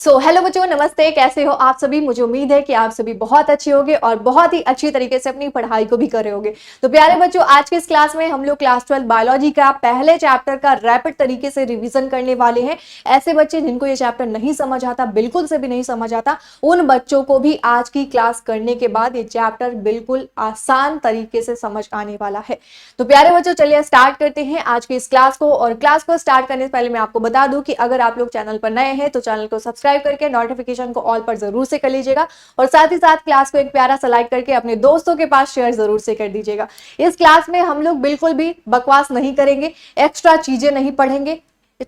Hello बच्चों, नमस्ते। कैसे हो आप सभी। मुझे उम्मीद है कि आप सभी बहुत अच्छे होंगे और बहुत ही अच्छी तरीके से अपनी पढ़ाई को भी कर रहे होंगे। तो प्यारे बच्चों, आज के इस क्लास में हम लोग क्लास 12 बायोलॉजी का पहले चैप्टर का रैपिड तरीके से रिवीजन करने वाले हैं। ऐसे बच्चे जिनको ये चैप्टर नहीं समझ आता, बिल्कुल से भी नहीं समझ आता, उन बच्चों को भी आज की क्लास करने के बाद ये चैप्टर बिल्कुल आसान तरीके से समझ आने वाला है। तो प्यारे बच्चों, चलिए स्टार्ट करते हैं आज की इस क्लास को। और क्लास को स्टार्ट करने से पहले मैं आपको बता दूं कि अगर आप लोग चैनल पर नए हैं तो चैनल को सब्सक्राइब करके नोटिफिकेशन को ऑल पर जरूर से कर लीजिएगा और साथ ही साथ क्लास को एक प्यारा सा लाइक करके अपने दोस्तों के पास शेयर जरूर से कर दीजिएगा। इस क्लास में हम लोग बिल्कुल भी बकवास नहीं करेंगे, एक्स्ट्रा चीजें नहीं पढ़ेंगे,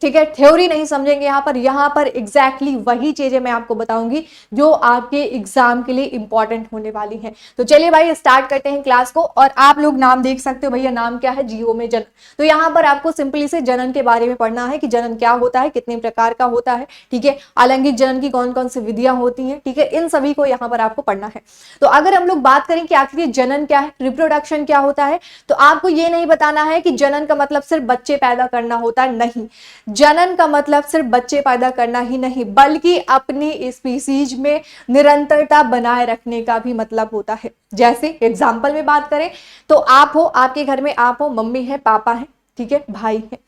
ठीक है। थ्योरी नहीं समझेंगे यहाँ पर एग्जैक्टली वही चीजें मैं आपको बताऊंगी जो आपके एग्जाम के लिए इंपॉर्टेंट होने वाली हैं। तो चलिए भाई स्टार्ट करते हैं क्लास को। और आप लोग नाम देख सकते हो, भैया नाम क्या है, जीओ में जनन। तो यहाँ पर आपको सिंपली से जनन के बारे में पढ़ना है कि जनन क्या होता है, कितने प्रकार का होता है, ठीक है। अलैंगिक जनन की कौन कौन सी विधियां होती हैं, ठीक है, इन सभी को यहाँ पर आपको पढ़ना है। तो अगर हम लोग बात करें कि आखिर जनन क्या है, रिप्रोडक्शन क्या होता है, तो आपको ये नहीं बताना है कि जनन का मतलब सिर्फ बच्चे पैदा करना होता है, नहीं। जनन का मतलब सिर्फ बच्चे पैदा करना ही नहीं, बल्कि अपनी स्पीसीज में निरंतरता बनाए रखने का भी मतलब होता है। जैसे एग्जाम्पल में बात करें तो आप हो, आपके घर में आप हो, मम्मी है, पापा है, ठीक है, भाई है।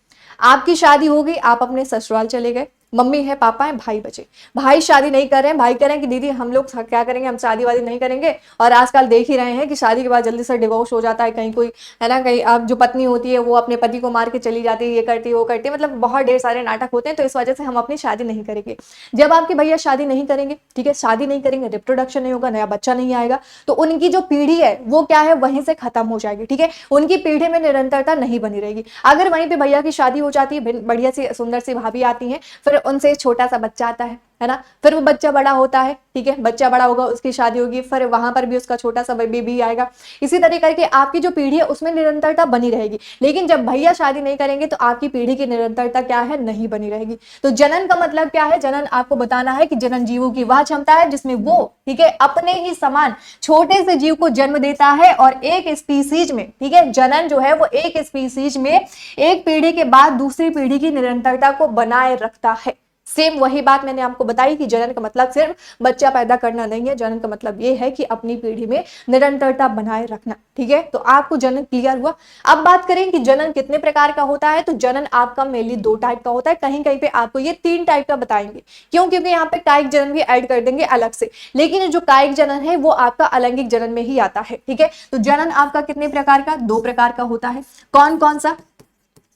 आपकी शादी हो गई, आप अपने ससुराल चले गए, मम्मी है, पापा है, भाई बचे। भाई शादी नहीं कर रहे हैं, भाई कह रहे हैं कि दीदी हम लोग क्या करेंगे, हम शादी वादी नहीं करेंगे। और आजकल देख ही रहे हैं कि शादी के बाद जल्दी से डिवोर्स हो जाता है, कहीं कोई है ना, कहीं अब जो पत्नी होती है वो अपने पति को मार के चली जाती है, ये करती है वो करती है, मतलब बहुत ढेर सारे नाटक होते हैं। तो इस वजह से हम अपनी शादी नहीं करेंगे। जब आपके भैया शादी नहीं करेंगे, ठीक है, शादी नहीं करेंगे, रिप्रोडक्शन नहीं होगा, नया बच्चा नहीं आएगा, तो उनकी जो पीढ़ी है वो क्या है, वहीं से खत्म हो जाएगी, ठीक है। उनकी पीढ़ी में निरंतरता नहीं बनी रहेगी। अगर वहीं पे भैया की शादी हो जाती है, बढ़िया सी सुंदर सी भाभी आती है, फिर उनसे छोटा सा बच्चा आता है ना, फिर वो बच्चा बड़ा होता है, ठीक है, बच्चा बड़ा होगा, उसकी शादी होगी, फिर वहां पर भी उसका छोटा सा बेबी आएगा। इसी तरीके करके आपकी जो पीढ़ी है उसमें निरंतरता बनी रहेगी। लेकिन जब भैया शादी नहीं करेंगे तो आपकी पीढ़ी की निरंतरता क्या है, नहीं बनी रहेगी। तो जनन का मतलब क्या है, जनन आपको बताना है कि जनन जीवों की वह क्षमता है जिसमें वो, ठीक है, अपने ही समान छोटे से जीव को जन्म देता है और एक स्पीसीज में, ठीक है, जनन जो है वो एक स्पीसीज में एक पीढ़ी के बाद दूसरी पीढ़ी की निरंतरता को बनाए रखता है। सेम वही बात मैंने आपको बताई कि जनन का मतलब सिर्फ बच्चा पैदा करना नहीं है, जनन का मतलब ये है कि अपनी पीढ़ी में निरंतरता बनाए रखना, ठीक है। तो आपको जनन क्लियर हुआ। अब बात करें कि जनन कितने प्रकार का होता है, तो जनन आपका मेनली 2 टाइप का होता है, कहीं कहीं पे आपको ये 3 टाइप का बताएंगे। क्यों? क्योंकि यहाँ पे कायिक जनन भी ऐड कर देंगे अलग से, लेकिन जो कायिक जनन है वो आपका अलैंगिक जनन में ही आता है, ठीक है। तो जनन आपका कितने प्रकार का, 2 प्रकार का होता है। कौन कौन सा?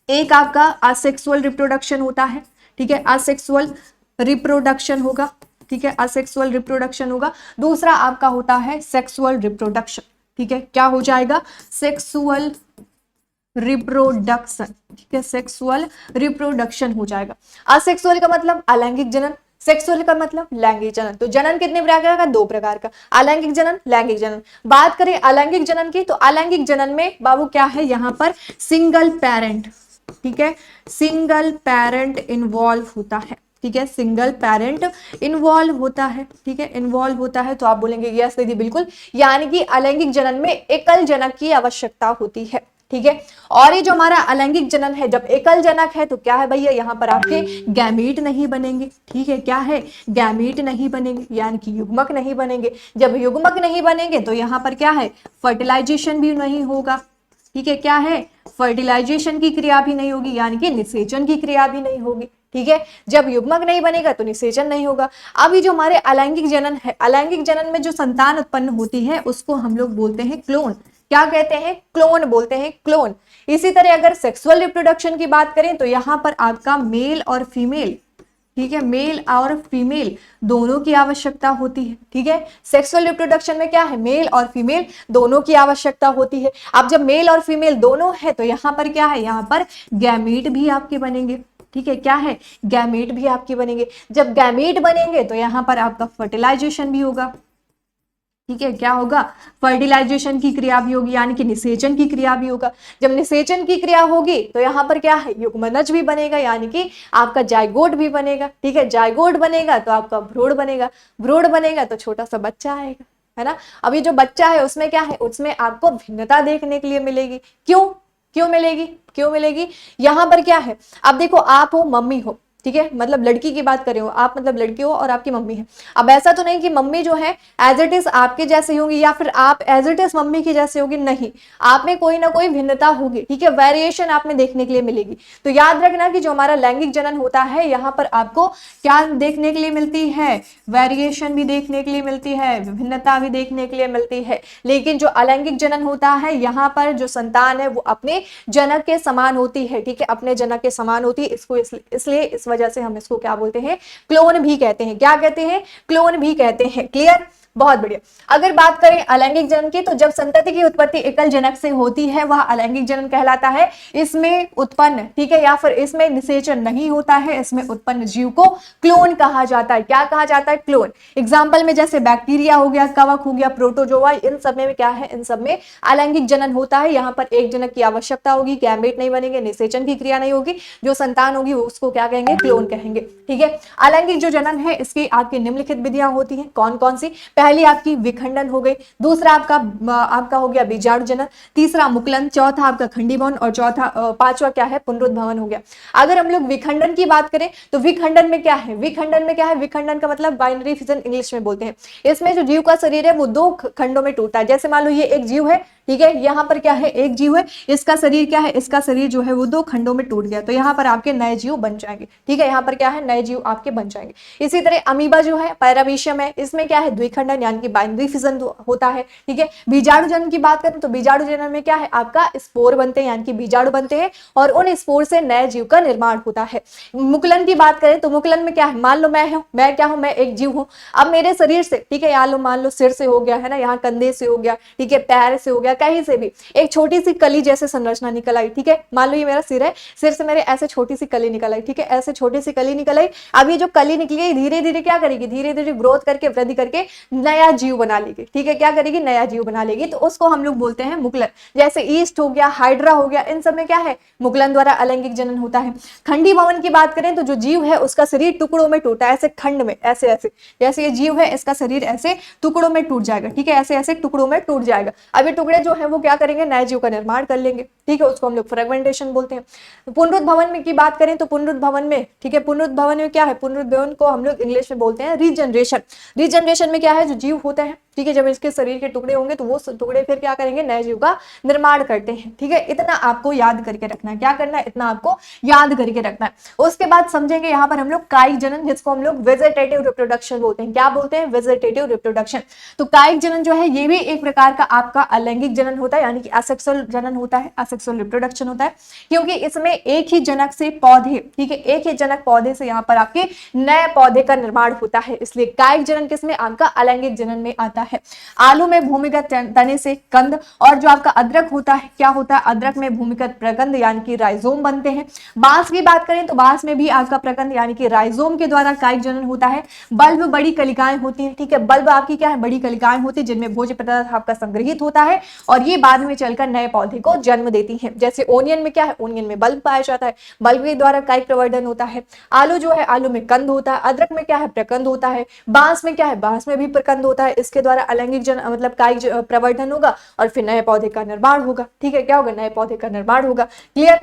एक आपका असेक्सुअल रिप्रोडक्शन होता है, ठीक है, असेक्सुअल रिप्रोडक्शन होगा, ठीक है, असेक्सुअल रिप्रोडक्शन होगा। दूसरा आपका होता है सेक्सुअल रिप्रोडक्शन, ठीक है, क्या हो जाएगा, सेक्सुअल रिप्रोडक्शन, ठीक है, सेक्सुअल रिप्रोडक्शन हो जाएगा। असेक्सुअल का मतलब अलैंगिक जनन, सेक्सुअल का मतलब लैंगिक जनन। तो जनन कितने प्रकार का, 2 प्रकार का, अलैंगिक जनन, लैंगिक जनन। बात करें अलैंगिक जनन की, तो अलैंगिक जनन में बाबू क्या है, यहाँ पर सिंगल पेरेंट, ठीक है, सिंगल पेरेंट इन्वॉल्व होता है, ठीक है, सिंगल पेरेंट इन्वॉल्व होता है, ठीक है, इन्वॉल्व होता है। तो आप बोलेंगे यस दीदी बिल्कुल, यानी कि अलैंगिक जनन में एकल जनक की आवश्यकता होती है, ठीक है। और ये जो हमारा अलैंगिक जनन है, जब एकल जनक है तो क्या है भैया, यहाँ पर आपके गैमीट नहीं बनेंगे, ठीक है, क्या है, गैमीट नहीं बनेंगे, यानी कि युग्मक नहीं बनेंगे। जब युग्मक नहीं बनेंगे तो यहाँ पर क्या है, फर्टिलाइजेशन भी नहीं होगा, ठीक है, क्या है, फर्टिलाइजेशन की क्रिया भी नहीं होगी, यानी कि निषेचन की क्रिया भी नहीं होगी, ठीक है। जब युग्मक नहीं बनेगा तो निषेचन नहीं होगा। अभी जो हमारे अलैंगिक जनन है, अलैंगिक जनन में जो संतान उत्पन्न होती है उसको हम लोग बोलते हैं क्लोन। क्या कहते हैं, क्लोन बोलते हैं, क्लोन। इसी तरह अगर सेक्सुअल रिप्रोडक्शन की बात करें तो यहाँ पर आपका मेल और फीमेल, ठीक है, मेल और फीमेल दोनों की आवश्यकता होती है, ठीक है। सेक्सुअल रिप्रोडक्शन में क्या है, मेल और फीमेल दोनों की आवश्यकता होती है। अब जब मेल और फीमेल दोनों है तो यहाँ पर क्या है, यहाँ पर गैमीट भी आपके बनेंगे, ठीक है, क्या है, गैमीट भी आपके बनेंगे। जब गैमीट बनेंगे तो यहाँ पर आपका फर्टिलाइजेशन भी होगा, ठीक है, क्या होगा, फर्टिलाइजेशन की क्रिया भी होगी, यानी कि निषेचन की क्रिया भी होगा। जब निषेचन की क्रिया होगी तो यहाँ पर क्या है, युग्मनज भी बनेगा, यानी कि आपका जायगोट भी बनेगा, ठीक है, जायगोट बनेगा तो आपका भ्रूण बनेगा, भ्रूण बनेगा तो छोटा सा बच्चा आएगा, है ना। अब ये जो बच्चा है उसमें क्या है, उसमें आपको भिन्नता देखने के लिए मिलेगी। क्यों, क्यों मिलेगी, क्यों मिलेगी, यहां पर क्या है, अब देखो आप हो, मम्मी हो, ठीक है, मतलब लड़की की बात कर रहे हो आप, मतलब लड़की हो और आपकी मम्मी है। अब ऐसा तो नहीं कि मम्मी जो है एज इट इज आपके जैसे होगी या फिर आप एज इट इज मम्मी की जैसे होगी, नहीं, आप में कोई ना कोई भिन्नता होगी, ठीक है, वेरिएशन आप में देखने के लिए मिलेगी। तो याद रखना कि जो हमारा लैंगिक जनन होता है यहाँ पर आपको क्या देखने के लिए मिलती है, वेरिएशन भी देखने के लिए मिलती है, भिन्नता भी देखने के लिए मिलती है। लेकिन जो अलैंगिक जनन होता है यहाँ पर जो संतान है वो अपने जनक के समान होती है, ठीक है, अपने जनक के समान होती है। इसको इसलिए इस वजह से हम इसको क्या बोलते हैं, क्लोन भी कहते हैं। क्या कहते हैं, क्लोन भी कहते हैं। क्लियर, बहुत बढ़िया। अगर बात करें अलैंगिक जनन की, तो जब संतति की उत्पत्ति एकल जनक से होती है वह अलैंगिक जनन कहलाता है। इसमें उत्पन्न, ठीक है, या फिर इसमें निषेचन नहीं होता है, इसमें उत्पन्न जीव को क्लोन कहा जाता है। क्या कहा जाता है, क्लोन। एग्जाम्पल में जैसे बैक्टीरिया हो गया, कवक हो गया, प्रोटोजोआ, इन सब में क्या है, इन सब में अलैंगिक जनन होता है। यहाँ पर एक जनक की आवश्यकता होगी, गैमेट नहीं बनेंगे, निषेचन की क्रिया नहीं होगी, जो संतान होगी उसको क्या कहेंगे, क्लोन कहेंगे। ठीक है, अलैंगिक जो जनन है इसकी आपकी निम्नलिखित विधियां होती हैं। कौन कौन सी, पहली आपकी विखंडन हो गई, दूसरा आपका हो गया बीजाणु जनन, तीसरा मुकुलन, चौथा आपका खंडीभवन और पांचवा क्या है, पुनरुद्भवन हो गया। अगर हम लोग विखंडन की बात करें तो विखंडन में क्या है, विखंडन का मतलब बाइनरी फिजन इंग्लिश में बोलते हैं। इसमें जो जीव का शरीर है वो दो खंडों में टूटता है। जैसे मान लो ये एक जीव है, ठीक है, यहाँ पर क्या है, एक जीव है, इसका शरीर क्या है, इसका शरीर जो है वो दो खंडों में टूट गया, तो यहाँ पर आपके नए जीव बन जाएंगे। ठीक है, यहाँ पर क्या है, नए जीव आपके बन जाएंगे। इसी तरह अमीबा जो है, पैरामीशियम है, इसमें क्या है, द्विखंडन यानी कि बाइनरी फिजन होता है। ठीक है, बीजाणु जनन की बात करें तो बीजाणु जनन में क्या है, आपका स्पोर बनते हैं यानी कि बीजाणु बनते हैं और उन स्पोर से नए जीव का निर्माण होता है। मुकुलन की बात करें तो मुकुलन में क्या है, मान लो मैं क्या हूं, मैं एक जीव हूं। अब मेरे शरीर से, ठीक है, यहाँ मान लो सिर से हो गया है ना, यहाँ कंधे से हो गया, ठीक है, पैर से हो गया, कहीं से भी एक छोटी सी कली जैसे संरचना निकल आई। ठीक है, मान लो ये मेरा सिर है, सिर से मेरे ऐसे छोटी सी कली निकल आई। ठीक है, ऐसे छोटी सी कली निकल आई। अब ये जो कली निकली धीरे धीरे क्या करेगी, धीरे धीरे ग्रोथ करके वृद्धि करके नया जीव बना लेगी। ठीक है, क्या करेगी, नया जीव बना लेगी, तो उसको हम लोग बोलते हैं मुकुलन। जैसे ईस्ट हो गया, हाइड्रा हो गया, इन सब में क्या है, मुकुलन द्वारा अलैंगिक जनन होता है। खंडीभवन की बात करें तो जो जीव है उसका शरीर टुकड़ों में टूटा है, ऐसे खंड में, ऐसे ऐसे, जैसे ये जीव है इसका शरीर ऐसे टुकड़ों में टूट जाएगा। ठीक है, ऐसे ऐसे टुकड़ों में टूट जाएगा। अब ये टुकड़े जो है वो क्या करेंगे, नए जीव का निर्माण कर लेंगे। ठीक है, उसको हम लोग फ्रेगमेंटेशन बोलते हैं। पुनरुद्भवन में की बात करें तो पुनरुद्भवन में, ठीक है, पुनरुद्भवन में क्या है, पुनरुद्भवन को हम लोग इंग्लिश में बोलते हैं रीजनरेशन। रीजनरेशन में क्या है, जो जीव होते हैं, ठीक है, जब इसके शरीर के टुकड़े होंगे तो वो टुकड़े फिर क्या करेंगे, नए जीव का निर्माण करते हैं। ठीक है, इतना आपको याद करके रखना है। क्या करना है, इतना आपको याद करके रखना है। उसके बाद समझेंगे यहाँ पर हम लोग कायिक जनन, जिसको हम लोग वेजिटेटिव रिप्रोडक्शन बोलते हैं। क्या बोलते हैं, वेजिटेटिव रिप्रोडक्शन। तो कायिक जनन जो है ये भी एक प्रकार का आपका अलैंगिक जनन होता है, यानी कि असेक्सुअल जनन होता है, असेक्सुअल रिप्रोडक्शन होता है, क्योंकि इसमें एक ही जनक से पौधे, ठीक है, एक ही जनक पौधे से यहाँ पर आपके नए पौधे का निर्माण होता है, इसलिए कायिक जनन किसमें, आपका अलैंगिक जनन में आता है। आलू में भूमिगत तने से कंद, और जो आपका अदरक होता है, क्या होता है, अदरक में भूमिगत प्रकंद यानी कि राइजोम बनते हैं। बांस की बात करें तो बांस में भी आपका प्रकंद यानी कि राइजोम के द्वारा कायिक जनन होता है। बल्ब बड़ी कलिकाएं होती हैं। ठीक है, बल्ब आपकी क्या है, बड़ी कलिकाएं होती है जिनमें भोज्य पदार्थ आपका संग्रहित होता है और ये बाद में चलकर नए पौधे को जन्म देती हैं। जैसे ओनियन में क्या है, ओनियन में बल्ब पाया जाता है, बल्ब के द्वारा कायिक प्रवर्धन होता है। आलू जो है, आलू में कंद होता है। अदरक में क्या है, प्रकंद होता है। बांस में क्या है, बांस में भी प्रकंद होता है। इसके द्वारा अलैंगिक मतलब कायिक प्रवर्धन होगा और फिर नए पौधे का निर्माण होगा। ठीक है, क्या होगा, नए पौधे का निर्माण होगा। क्लियर।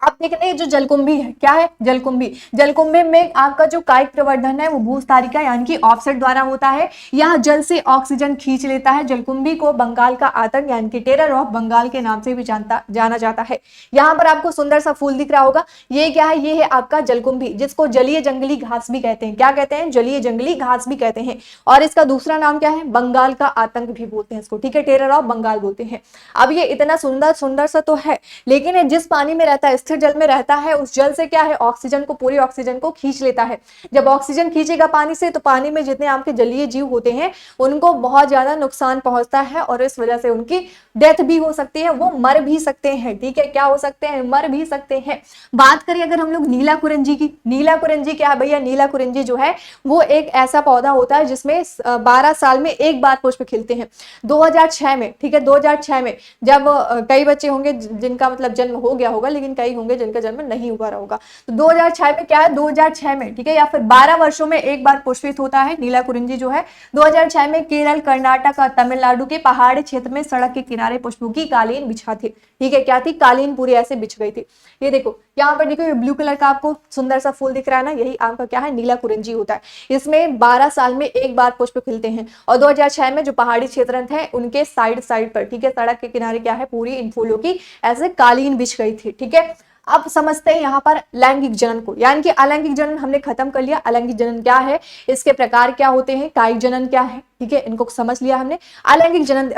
आप देख रहे हैं जो जलकुंभी है, क्या है, जलकुंभी। जलकुंभी में आपका जो कायिक प्रवर्धन है वो भूस्तारिका यानी कि ऑफसेट द्वारा होता है। यह जल से ऑक्सीजन खींच लेता है। जलकुंभी को बंगाल का आतंक यानी कि टेरर ऑफ बंगाल के नाम से भी जाना जाता है। यहाँ पर आपको सुंदर सा फूल दिख रहा होगा, ये क्या है, ये है आपका जलकुंभी, जिसको जलीय जंगली घास भी कहते हैं। क्या कहते हैं, जलीय जंगली घास भी कहते हैं। और इसका दूसरा नाम क्या है, बंगाल का आतंक भी बोलते हैं इसको। ठीक है, टेरर ऑफ बंगाल बोलते हैं। अब ये इतना सुंदर सा तो है, लेकिन ये जिस पानी में रहता है, स्थिर जल में रहता है, उस जल से क्या है, ऑक्सीजन को, पूरी ऑक्सीजन को खींच लेता है। जब ऑक्सीजन खींचेगा पानी से तो पानी में जितने आपके जलीय जीव होते हैं उनको बहुत ज्यादा नुकसान पहुंचता है और इस वजह से उनकी डेथ भी हो सकती है, वो मर भी सकते हैं। ठीक है, क्या हो सकते हैं, मर भी सकते हैं। बात करें अगर हम लोग नीला कुरंजी की, नीला कुरंजी क्या है भैया, नीला कुरंजी जो है वो एक ऐसा पौधा होता है जिसमें 12 साल में एक बार पुष्प खिलते हैं। 2006 में, ठीक है, 2006 में जब कई बच्चे होंगे जिनका मतलब जन्म हो गया होगा, लेकिन कई होंगे जिनका जन्म नहीं हुआ होगा, तो 2006 में क्या है, 2006 में, ठीक है, या फिर 12 वर्षों में एक बार पुष्पित होता है नीला कुरिंजी जो है। 2006 में केरल, कर्नाटक और तमिलनाडु के पहाड़ी क्षेत्र में सड़क के किनारे पुष्पों की कालीन बिछा थी। ठीक है, क्या थी, कालीन पूरी ऐसे बिछ गई थी। ये देखो, यहाँ पर देखो ये ब्लू कलर का आपको सुंदर सा फूल दिख रहा है ना, यही आपका क्या है, नीला कुरिंजी होता है। इसमें 12 साल में एक बार पुष्प खिलते हैं। और 2006 में जो पहाड़ी क्षेत्र थे उनके साइड साइड पर, ठीक है, सड़क के किनारे क्या है, पूरी इन फूलों की ऐसे कालीन बिछ गई थी, ठीक है। अब समझते हैं यहाँ पर लैंगिक जनन को, यानी कि अलैंगिक जनन हमने खत्म कर लिया। अलैंगिक जनन क्या है, इसके प्रकार क्या होते हैं, कायिक जनन क्या है, ठीक है, इनको समझ लिया हमने। अलैंगिक जनन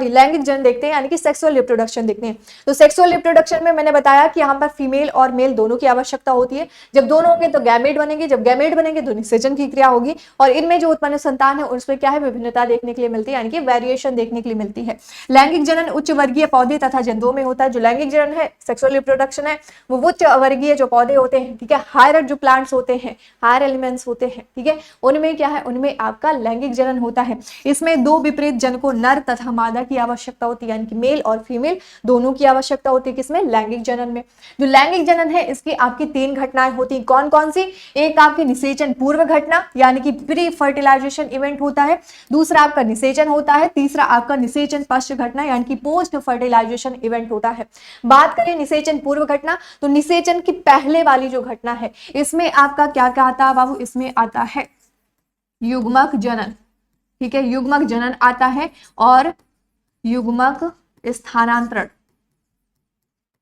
लैंगिक जनन देखते हैं, यानी कि सेक्सुअल रिप्रोडक्शन देखते हैं। तो सेक्सुअल रिप्रोडक्शन में मैंने बताया कि यहाँ पर फीमेल और मेल दोनों की आवश्यकता होती है। जब दोनों होंगे तो गैमेट बनेंगे, जब गैमेट बनेंगे तो निषेचन की क्रिया होगी, और इनमें जो उत्पन्न संतान है उसमें क्या है, विभिन्नता देखने के लिए मिलती है, यानी कि वेरिएशन देखने के लिए मिलती है। लैंगिक जनन उच्च वर्गीय पौधे तथा जंतुओं में होता है। जो लैंगिक जनन है, सेक्सुअल रिप्रोडक्शन है, वो उच्च वर्गीय जो पौधे होते हैं, ठीक है, हायर जो प्लांट्स होते हैं, हायर एलिमेंट्स होते हैं, ठीक है, उनमें क्या है, उनमें आपका लैंगिक जनन होता है। इसमें दो विपरीत जनकों नर तथा मादा की आवश्यकता होती है, यानी कि मेल और फीमेल दोनों की आवश्यकता होती है। किसमें, लैंगिक जनन में। जो लैंगिक जनन है इसकी आपकी 3 घटनाएं होती है। कौन कौन सी, एक आपकी निषेचन पूर्व घटना, यानी कि प्री फर्टिलाइजेशन इवेंट होता है। दूसरा आपका निषेचन होता है। तीसरा आपका निषेचन पश्च घटना, यानी कि पोस्ट फर्टिलाइजेशन इवेंट होता है। बात करें निषेचन पूर्व घटना, तो निषेचन की पहले वाली जो घटना है इसमें आपका क्या क्या आता है बाबू, इसमें आता है युग्मक जनन, ठीक है, युग्मक जनन आता है और युग्मक स्थानांतरण,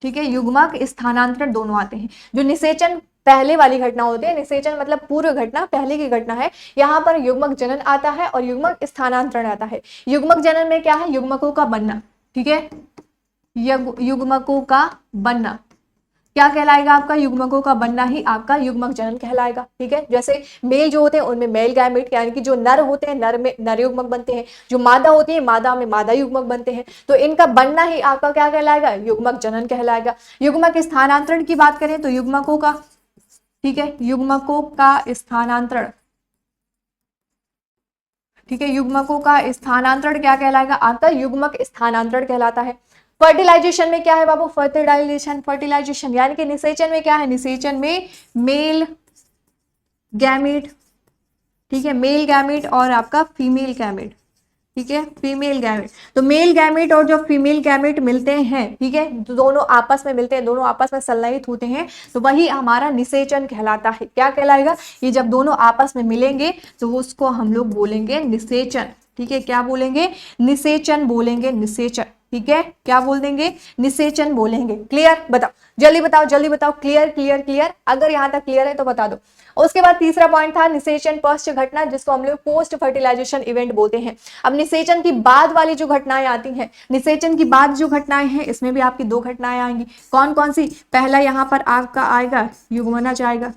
ठीक है, युग्मक स्थानांतरण दोनों आते हैं। जो निषेचन पहले वाली घटना होती है, निषेचन मतलब पूर्व घटना, पहले की घटना है, यहाँ पर युग्मक जनन आता है और युग्मक स्थानांतरण आता है। युग्मक जनन में क्या है, युग्मकों का बनना, ठीक है, युग्मकों का बनना क्या कहलाएगा, आपका युग्मकों का बनना ही आपका युग्मक जनन कहलाएगा, ठीक है। जैसे मेल जो होते हैं उनमें मेल गैमेट, यानी कि जो नर होते हैं नर में नर युग्मक बनते हैं, जो मादा होती है मादा में मादा युग्मक बनते हैं, तो इनका बनना ही आपका क्या कहलाएगा, युग्मक जनन कहलाएगा। युग्मक स्थानांतरण की बात करें तो युग्मकों का, ठीक है, युग्मकों का स्थानांतरण, ठीक है, युग्मकों का स्थानांतरण क्या कहलाएगा, आपका युग्मक स्थानांतरण कहलाता है। फर्टिलाइजेशन में क्या है बाबू, फर्टिलाइजेशन यानी कि निषेचन में क्या है, निषेचन में मेल गैमेट, ठीक है, मेल गैमेट और आपका फीमेल गैमेट, ठीक है, फीमेल गैमेट। तो मेल गैमेट और जो फीमेल गैमेट मिलते हैं, ठीक है, दोनों आपस में मिलते हैं, दोनों आपस में संलयित होते हैं, तो वही हमारा निषेचन कहलाता है। क्या कहलाएगा, ये जब दोनों आपस में मिलेंगे तो उसको हम लोग बोलेंगे निषेचन, ठीक है, क्या बोलेंगे, निषेचन बोलेंगे, निषेचन, ठीक है, क्या बोल देंगे, निषेचन बोलेंगे। क्लियर, बताओ जल्दी बताओ, जल्दी बताओ, क्लियर क्लियर क्लियर, अगर यहां तक क्लियर है तो बता दो। उसके बाद तीसरा पॉइंट था निषेचन पश्च घटना, जिसको हम लोग पोस्ट फर्टिलाइजेशन इवेंट बोलते हैं। अब निषेचन की बाद वाली जो घटनाएं आती हैं, निषेचन की बाद जो घटनाएं हैं इसमें भी आपकी 2 घटनाएं आएंगी। कौन कौन सी, पहला यहाँ पर आपका आएगा युग्मनज आएगा,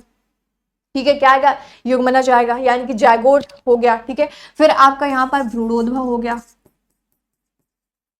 ठीक है, क्या आएगा, युग्मनज आएगा, यानी कि जायगोट हो गया, ठीक है। फिर आपका यहाँ पर भ्रूणोद्भव हो गया,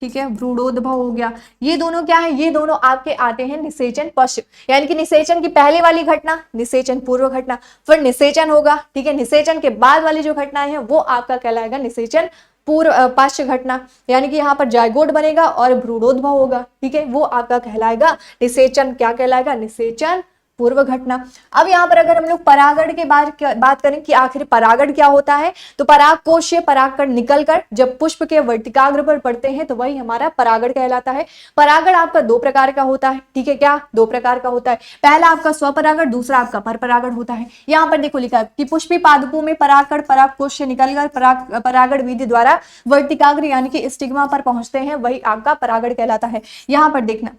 ठीक है, भ्रूणोद्भव हो गया। ये दोनों क्या है, ये दोनों आपके आते हैं निषेचन पश्च, यानी कि निषेचन की पहले वाली घटना निषेचन पूर्व घटना, फिर निषेचन होगा, ठीक है, निषेचन के बाद वाली जो घटनाएं हैं वो आपका कहलाएगा निषेचन पूर्व पश्च घटना, यानी कि यहाँ पर जायगोट बनेगा और भ्रूणोद्भव होगा, ठीक है, वो आपका कहलाएगा निषेचन, क्या कहलाएगा, निषेचन पूर्व घटना। अब यहाँ पर अगर हम लोग परागण के बात करें कि आखिर परागण क्या होता है, तो पराग कोश से परागकण निकलकर जब पुष्प के वर्तिकाग्र पर पड़ते हैं तो वही हमारा परागण कहलाता है। परागण आपका 2 प्रकार का होता है, ठीक है, क्या 2 प्रकार का होता है, पहला आपका स्वपरागण, दूसरा आपका परपरागण होता है। यहाँ पर देखो लिखा है कि पुष्पी पादपों में परागकण पराग कोश से निकलकर परागण विधि द्वारा वर्तिकाग्र यानी कि स्टिग्मा पर पहुंचते हैं, वही आपका परागण कहलाता है। यहाँ पर देखना,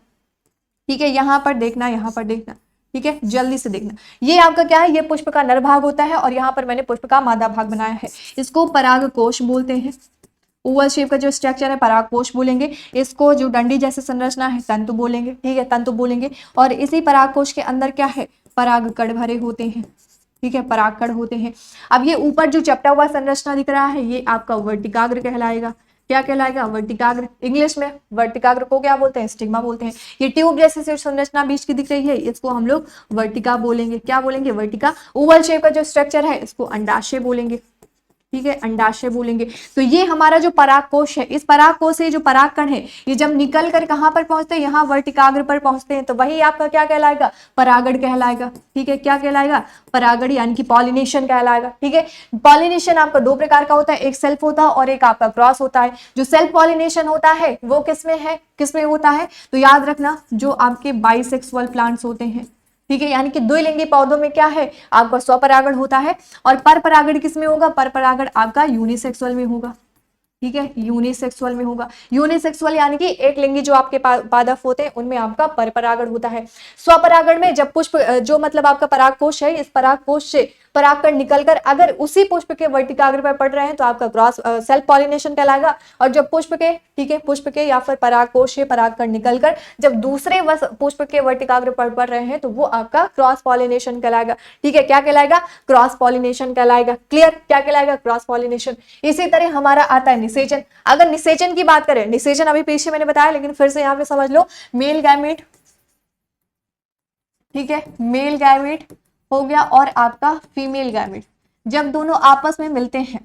ठीक है, यहाँ पर देखना, यहाँ पर देखना, ठीक है, जल्दी से देखना, ये आपका क्या है, ये पुष्प का नर भाग होता है और यहाँ पर मैंने पुष्प का मादा भाग बनाया है, इसको परागकोश बोलते हैं। ओवल शेप का जो स्ट्रक्चर है परागकोश बोलेंगे, इसको जो डंडी जैसे संरचना है तंतु बोलेंगे, ठीक है, तंतु बोलेंगे। और इसी परागकोश के अंदर क्या है, परागकण भरे होते हैं, ठीक है, परागकण होते हैं। अब ये ऊपर जो चपटा हुआ संरचना दिख रहा है ये आपका वर्तिकाग्र कहलाएगा, क्या कहलाएगा, वर्तिकाग्र। इंग्लिश में वर्तिकाग्र को क्या बोलते हैं, स्टिग्मा बोलते हैं। ये ट्यूब जैसे संरचना बीच की दिख रही है इसको हम लोग वर्तिका बोलेंगे, क्या बोलेंगे, वर्तिका। ओवल शेप का जो स्ट्रक्चर है इसको अंडाशय बोलेंगे, ठीक है, अंडाशय बोलेंगे। तो ये हमारा जो परागकोश है, इस परागकोश से जो परागकण है ये जब निकल कर कहाँ पर पहुंचते हैं, यहाँ वर्तिकाग्र पर पहुंचते हैं, तो वही आपका क्या कहलाएगा, परागण कहलाएगा, ठीक है, क्या कहलाएगा, परागण यानी कि पॉलिनेशन कहलाएगा, ठीक है। पॉलिनेशन आपका 2 प्रकार का होता है, एक सेल्फ होता है और एक आपका क्रॉस होता है। जो सेल्फ पॉलिनेशन होता है वो किसमें है, किसमें होता है, तो याद रखना जो आपके बाइसेक्सुअल प्लांट्स होते हैं, ठीक है, यानी कि द्विलिंगी पौधों में क्या है, आपका स्वपरागण होता है, और परपरागण किस में होगा, परपरागण आपका यूनिसेक्सुअल में होगा। ठीक है, यूनिसेक्सुअल में होगा। यूनिसेक्सुअल यानी कि एक लिंगी जो आपके पादप होते हैं उनमें आपका परपरागण होता है। स्वपरागण में जब पुष्प जो मतलब आपका परागकोश है, इस परागकोश से परागकण निकलकर अगर उसी पुष्प के वर्तिकाग्र पर पड़ रहे हैं तो आपका क्रॉस सेल्फ पॉलिनेशन कहलाएगा। और जब पुष्प के, ठीक है, पुष्प के या फिर परागकोश से परागकण निकलकर जब दूसरे पुष्प के वर्तिकाग्र पर पड़ रहे हैं तो वो आपका क्रॉस पॉलिनेशन कहलाएगा। ठीक है, क्या कहलाएगा, क्रॉस पॉलिनेशन कहलाएगा। क्लियर, क्या कहलाएगा, क्रॉस पॉलिनेशन। इसी तरह हमारा आता है निषेचन। अगर निषेचन की बात करें, निषेचन अभी पीछे मैंने बताया लेकिन फिर से यहाँ पे समझ लो, मेल गैमेट, ठीक है, मेल गैमेट हो गया और आपका फीमेल गैमेट, जब दोनों आपस में मिलते हैं,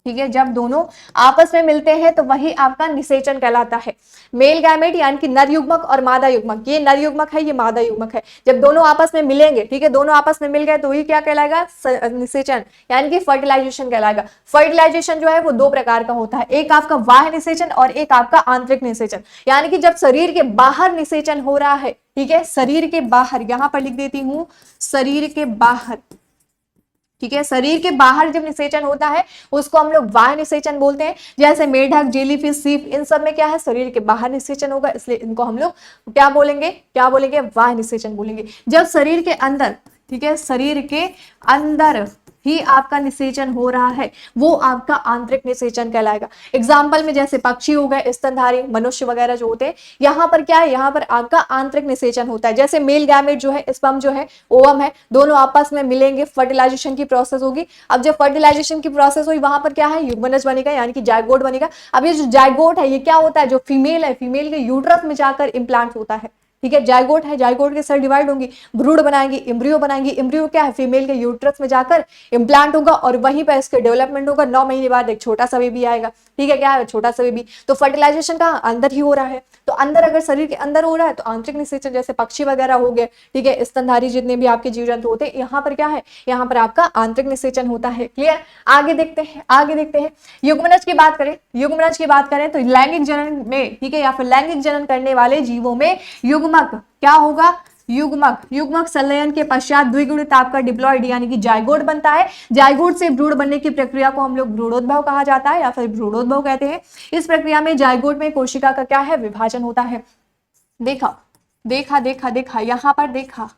ठीक है, जब दोनों आपस में मिलते हैं तो वही आपका निषेचन कहलाता है। मेल गैमेट यानी कि नर युग्मक और मादा युग्मक, ये नर युग्मक है, ये मादा युग्मक है, जब दोनों आपस में मिलेंगे, ठीक है, दोनों आपस में मिल गए तो वही क्या कहलाएगा, निषेचन यानी कि फर्टिलाइजेशन कहलाएगा। फर्टिलाइजेशन जो है वो दो प्रकार का होता है, एक आपका बाह्य निषेचन और एक आपका आंतरिक निषेचन। यानी कि जब शरीर के बाहर निषेचन हो रहा है, ठीक है, शरीर के बाहर, यहां पर लिख देती हूं शरीर के बाहर, ठीक है, शरीर के बाहर जब निषेचन होता है उसको हम लोग बाह्य निषेचन बोलते हैं। जैसे मेढक, जेलीफिश, सीप, इन सब में क्या है, शरीर के बाहर निषेचन होगा, इसलिए इनको हम लोग क्या बोलेंगे, क्या बोलेंगे, बाह्य निषेचन बोलेंगे। जब शरीर के अंदर, ठीक है, शरीर के अंदर ही आपका निषेचन हो रहा है वो आपका आंतरिक निषेचन कहलाएगा। एग्जाम्पल में जैसे पक्षी हो गए, स्तनधारी, मनुष्य वगैरह जो होते हैं, यहाँ पर क्या है, यहाँ पर आपका आंतरिक निषेचन होता है। जैसे मेल गैमेट जो है, स्पर्म जो है, ओवम है, दोनों आपस में मिलेंगे, फर्टिलाइजेशन की प्रोसेस होगी। अब जब फर्टिलाइजेशन की प्रोसेस हुई वहां पर क्या है, युग्मनज बनेगा यानी कि जायगोट बनेगा। अब ये जो जायगोट है ये क्या होता है, जो फीमेल है, फीमेल के यूट्रस में जाकर इम्प्लांट होता है। ठीक है, जायगोट है, जायगोट के सेल डिवाइड होंगी, भ्रूण बनाएंगी, इम्ब्रियो बनाएंगी, इम्ब्रियो क्या है, फीमेल के यूट्रस में जाकर इम्प्लांट होगा और वहीं पर इसके डेवलपमेंट होगा। 9 महीने बाद एक छोटा सा बेबी आएगा। ठीक है, क्या है, छोटा सा बेबी। तो फर्टिलाइजेशन का अंदर ही हो रहा है, तो अंदर अगर शरीर के अंदर हो रहा है तो आंतरिक निषेचन, जैसे पक्षी वगैरह हो गए, ठीक है, स्तनधारी जितने भी आपके जीव जंतु होते हैं, यहाँ पर क्या है, यहाँ पर आपका आंतरिक निषेचन होता है। क्लियर, आगे देखते हैं, आगे देखते हैं। युग्मनज की बात करें, युग्मनज की बात करें तो लैंगिक जनन में, ठीक है, या फिर लैंगिक जनन करने वाले जीवों में युग्मक क्या होगा, युग्मक, युग्मक संलयन के पश्चात द्विगुणित आपका डिप्लॉइड यानी कि जायगोट बनता है। जायगोट से भ्रूण बनने की प्रक्रिया को हम लोग भ्रूणोद्भव कहा जाता है या फिर भ्रूणोद्भव कहते हैं। इस प्रक्रिया में जायगोट में कोशिका का क्या है, विभाजन होता है। देखा देखा देखा देखा, यहाँ पर देखा,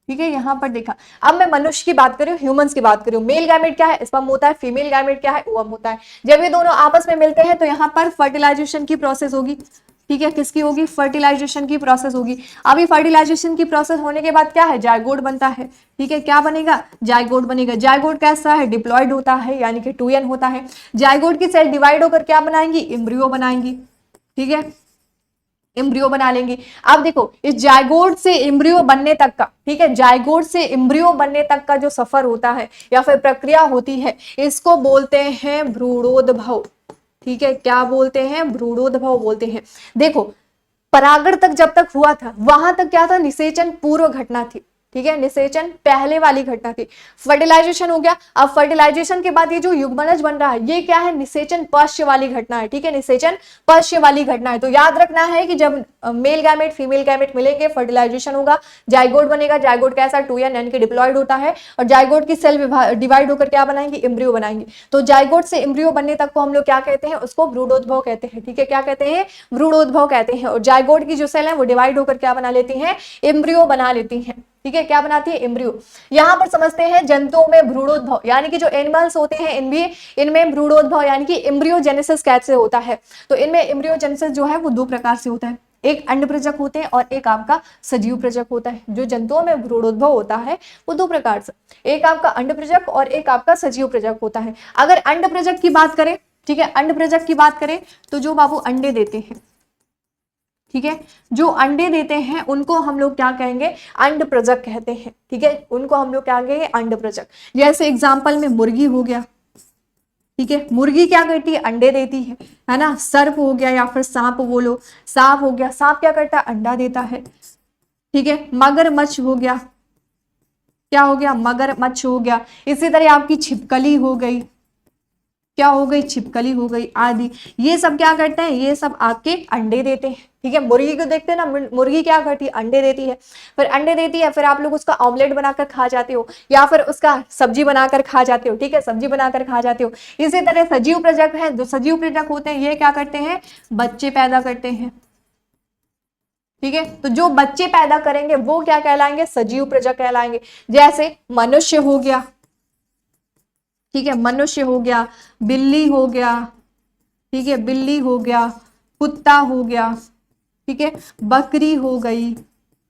ठीक है, यहाँ पर देखा। अब मैं मनुष्य की बात करूं, ह्यूमंस की बात करूं, मेल गैमेट क्या है, स्पर्म होता है, फीमेल गैमेट क्या है, ओवम होता है। जब ये दोनों आपस में मिलते हैं तो यहाँ पर फर्टिलाइजेशन की प्रोसेस होगी। ठीक है, किसकी होगी, फर्टिलाइजेशन की प्रोसेस होगी। अभी फर्टिलाइजेशन की प्रोसेस होने के बाद क्या है, जायगोट बनता है। ठीक है, क्या बनेगा, जायगोट बनेगा। जायगोट कैसा है, डिप्लॉइड होता है यानी कि 2n होता है। जायगोट की सेल डिवाइड होकर क्या बनाएंगी, एम्ब्रियो बनाएंगी। ठीक है, एम्ब्रियो बना लेंगे। अब देखो इस जायगोट से एम्ब्रियो बनने तक का, ठीक है, जायगोट से एम्ब्रियो बनने तक का जो सफर होता है या फिर प्रक्रिया होती है, इसको बोलते हैं भ्रूणोद्भव। ठीक है, क्या बोलते हैं, भ्रूणोद्भव बोलते हैं। देखो परागण तक जब तक हुआ था वहां तक क्या था, निषेचन पूर्व घटना थी। ठीक है, निषेचन पहले वाली घटना थी। फर्टिलाइजेशन हो गया, अब फर्टिलाइजेशन के बाद ये जो युग्मनज बन रहा है ये क्या है, निषेचन पश्च वाली घटना है। ठीक है, निषेचन पश्च वाली घटना है। तो याद रखना है कि जब मेल गैमेट फीमेल गैमेट मिलेंगे, फर्टिलाइजेशन होगा, जायगोट बनेगा। जायगोट कैसा, 2n यानी कि डिप्लॉइड होता है, और जायगोट की सेल डिवाइड होकर क्या बनाएंगे, एम्ब्रियो बनाएंगे। तो जायगोट से एम्ब्रियो बनने तक को हम लोग क्या कहते हैं, उसको भ्रूणोद्भव कहते हैं। ठीक है, क्या कहते हैं, भ्रूणोद्भव कहते हैं। और जायगोट की जो सेल है वो डिवाइड होकर क्या बना लेती हैं, एम्ब्रियो बना लेती हैं। ठीक है, क्या बनाती है, एम्ब्रियो। यहां पर समझते हैं जंतुओं में भ्रूणोद्भव यानी कि जो एनिमल्स होते हैं इनमें भ्रूणोद्भव यानी कि एम्ब्रियोजेनेसिस कैसे होता है। तो इनमें एम्ब्रियोजेनेसिस जो है वो दो प्रकार से होता है, एक अंडप्रजक होते हैं और एक आपका सजीव प्रजक होता है। जो जंतुओं में भ्रूणोद्भव होता है वो दो प्रकार से, एक आपका अंडप्रजक और एक आपका सजीव प्रजक होता है। अगर अंडप्रजक की बात करें, ठीक है, अंडप्रजक की बात करें तो जो बाबू अंडे देते हैं, ठीक है, जो अंडे देते हैं उनको हम लोग क्या कहेंगे, अंडप्रजक कहते हैं। ठीक है, उनको हम लोग क्या कहेंगे, अंडप्रजक। जैसे एग्जांपल में मुर्गी हो गया। ठीक है, मुर्गी क्या करती है, अंडे देती है ना। सर्प हो गया या फिर सांप बोलो, सांप हो गया, सांप क्या करता है, अंडा देता है। ठीक है, मगरमच्छ हो गया, क्या हो गया, मगरमच्छ हो गया। इसी तरह आपकी छिपकली हो गई। क्या हो गई, छिपकली हो गई आदि। ये सब क्या करते हैं, ये सब आपके अंडे देते हैं। ठीक है, मुर्गी को देखते हैं ना, मुर्गी क्या करती है, अंडे देती है। फिर अंडे देती है, फिर आप लोग उसका ऑमलेट बनाकर खा जाते हो, या फिर उसका सब्जी बनाकर खा जाते हो। ठीक है, सब्जी बनाकर खा जाते हो। इसी तरह सजीव प्रजक है, जो सजीव प्रजक होते हैं ये क्या करते हैं, बच्चे पैदा करते हैं। ठीक है, तो जो बच्चे पैदा करेंगे वो क्या कहलाएंगे, सजीव प्रजक कहलाएंगे। जैसे मनुष्य हो गया, ठीक है, मनुष्य हो गया, बिल्ली हो गया, ठीक है, बिल्ली हो गया, कुत्ता हो गया, ठीक है, बकरी हो गई,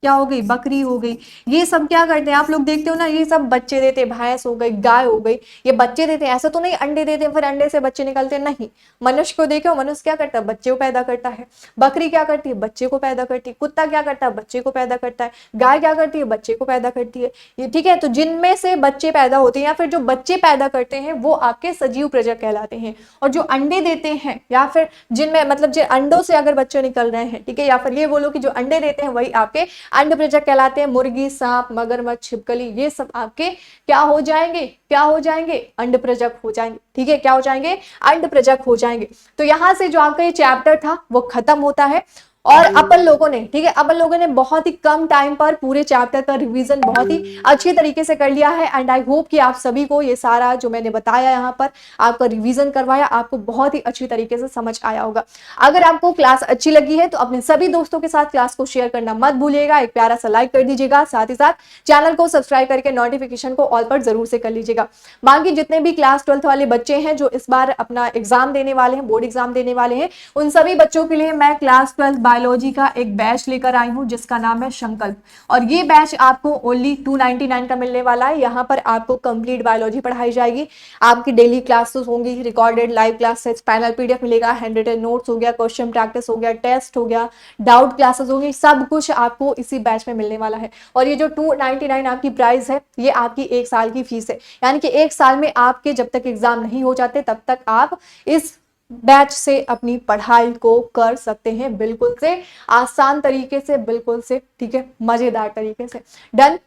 क्या हो गई, बकरी हो गई। ये सब क्या करते हैं, आप लोग देखते हो ना, ये सब बच्चे देते हैं। भैंस हो गई, गाय हो गई, ये बच्चे देते हैं। ऐसा तो नहीं अंडे देते हैं फिर अंडे से बच्चे निकलते, नहीं। मनुष्य को देखो, मनुष्य क्या करता है, बच्चे को पैदा करता है। बकरी क्या करती है, बच्चे को पैदा करती है। कुत्ता क्या करता है, बच्चे को पैदा करता है। गाय क्या करती है, बच्चे को पैदा करती है। ये ठीक है, तो जिनमें से बच्चे पैदा होते हैं या फिर जो बच्चे पैदा करते हैं वो आपके सजीव प्रजक कहलाते हैं। और जो अंडे देते हैं या फिर जिनमें मतलब जिन अंडों से अगर बच्चे निकल रहे हैं, ठीक है, या फिर ये बोलो कि जो अंडे देते हैं वही आपके अंड प्रजक कहलाते हैं। मुर्गी, सांप, मगरमच्छ, छिपकली, ये सब आपके क्या हो जाएंगे, क्या हो जाएंगे, अंड प्रजक हो जाएंगे। ठीक है, क्या हो जाएंगे, अंड प्रजक हो जाएंगे। तो यहां से जो आपका ये चैप्टर था वो खत्म होता है। और अपन लोगों ने, ठीक है, अपन लोगों ने बहुत ही कम टाइम पर पूरे चैप्टर का रिवीजन बहुत ही अच्छे तरीके से कर लिया है। एंड आई होप कि आप सभी को ये सारा जो मैंने बताया यहाँ पर, आपका रिवीजन करवाया, आपको बहुत ही अच्छी तरीके से समझ आया होगा। अगर आपको क्लास अच्छी लगी है तो अपने सभी दोस्तों के साथ क्लास को शेयर करना मत भूलिएगा। एक प्यारा सा लाइक कर दीजिएगा, साथ ही साथ चैनल को सब्सक्राइब करके नोटिफिकेशन को ऑल पर जरूर से कर लीजिएगा। बाकी जितने भी क्लास 12th वाले बच्चे हैं जो इस बार अपना एग्जाम देने वाले हैं, बोर्ड एग्जाम देने वाले हैं, उन सभी बच्चों के लिए मैं क्लास 12 बायोलॉजी का एक बैच लेकर आई हूं जिसका नाम है संकल्प। और ये बैच आपको ओनली 299 का मिलने वाला है। यहाँ पर आपको कंप्लीट बायोलॉजी पढ़ाई जाएगी। आपकी डेली क्लासेस होंगी, recorded live classes, panel PDF मिलेगा, हैंड रिटन नोट्स हो गया, क्वेश्चन प्रैक्टिस हो गया, टेस्ट हो गया, डाउट क्लासेस होंगी, सब कुछ आपको इसी बैच में मिलने वाला है। और ये जो 299 आपकी प्राइस है, ये आपकी 1 साल की फीस है। यानी कि 1 साल में आपके जब तक एग्जाम नहीं हो जाते तब तक आप इस बैच से अपनी पढ़ाई को कर सकते हैं, बिल्कुल से आसान तरीके से, बिल्कुल से, ठीक है, मजेदार तरीके से। डन।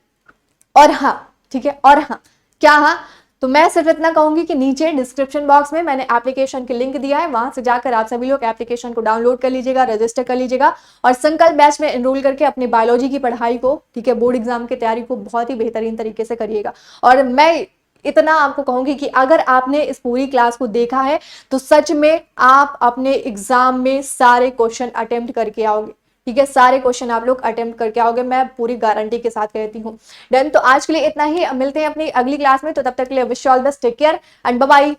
और हाँ, ठीक है, और हाँ, क्या हाँ, तो मैं सिर्फ इतना कहूंगी कि नीचे डिस्क्रिप्शन बॉक्स में मैंने एप्लीकेशन की लिंक दिया है, वहां से जाकर आप सभी लोग एप्लीकेशन को डाउनलोड कर लीजिएगा, रजिस्टर कर लीजिएगा और संकल्प बैच में एनरोल करके अपनी बायोलॉजी की पढ़ाई को, ठीक है, बोर्ड एग्जाम की तैयारी को बहुत ही बेहतरीन तरीके से करिएगा। और मैं इतना आपको कहूंगी कि अगर आपने इस पूरी क्लास को देखा है तो सच में आप अपने एग्जाम में सारे क्वेश्चन अटेम्प्ट करके आओगे। ठीक है, सारे क्वेश्चन आप लोग अटेम्प्ट करके आओगे, मैं पूरी गारंटी के साथ कहती हूँ। डन। तो आज के लिए इतना ही, मिलते हैं अपनी अगली क्लास में, तो तब तक के लिए wish all the best, take care and bye bye.